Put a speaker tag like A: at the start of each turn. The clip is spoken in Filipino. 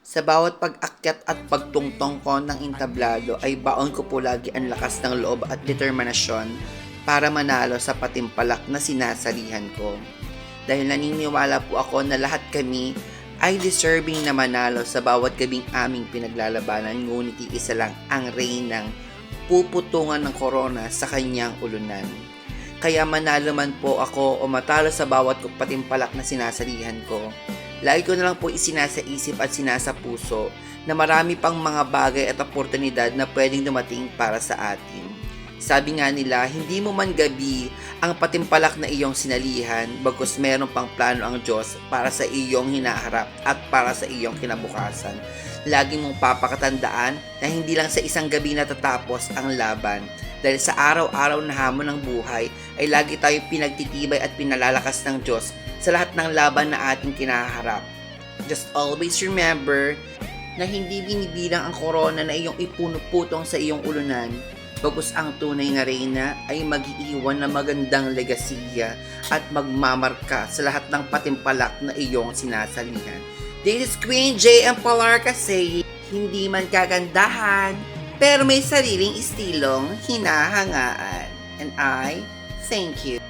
A: Sa bawat pag-akyat at pagtungtong ko ng entablado ay baon ko po lagi ang lakas ng loob at determinasyon para manalo sa patimpalak na sinasalihan ko. Dahil naniniwala po ako na lahat kami ay deserving na manalo sa bawat gabing aming pinaglalabanan, ngunit isa lang ang reynang puputungan ng korona sa kanyang ulunan. Kaya manalo man po ako o matalo sa bawat patimpalak na sinasalihan ko, lagi ko na lang po isinasa isip at sinasa puso na marami pang mga bagay at oportunidad na pwedeng dumating para sa atin. Sabi nga nila, hindi mo man gabi ang patimpalak na iyong sinalihan, bagkus meron pang plano ang Diyos para sa iyong hinaharap at para sa iyong kinabukasan. Lagi mong papakatandaan na hindi lang sa isang gabi natatapos ang laban. Dahil sa araw-araw na hamon ng buhay ay lagi tayo pinagtitibay at pinalalakas ng Diyos sa lahat ng laban na ating kinaharap. Just always remember na hindi binibilang ang korona na iyong ipunuputong sa iyong ulunan, bagkus ang tunay na reyna ay mag-iiwan ng magandang legasiya at magmamarka sa lahat ng patimpalak na iyong sinasalihan. This is Queen J. M. Palarca saying, hindi man kagandahan, pero may sariling istilong hinahangaan. And I thank you.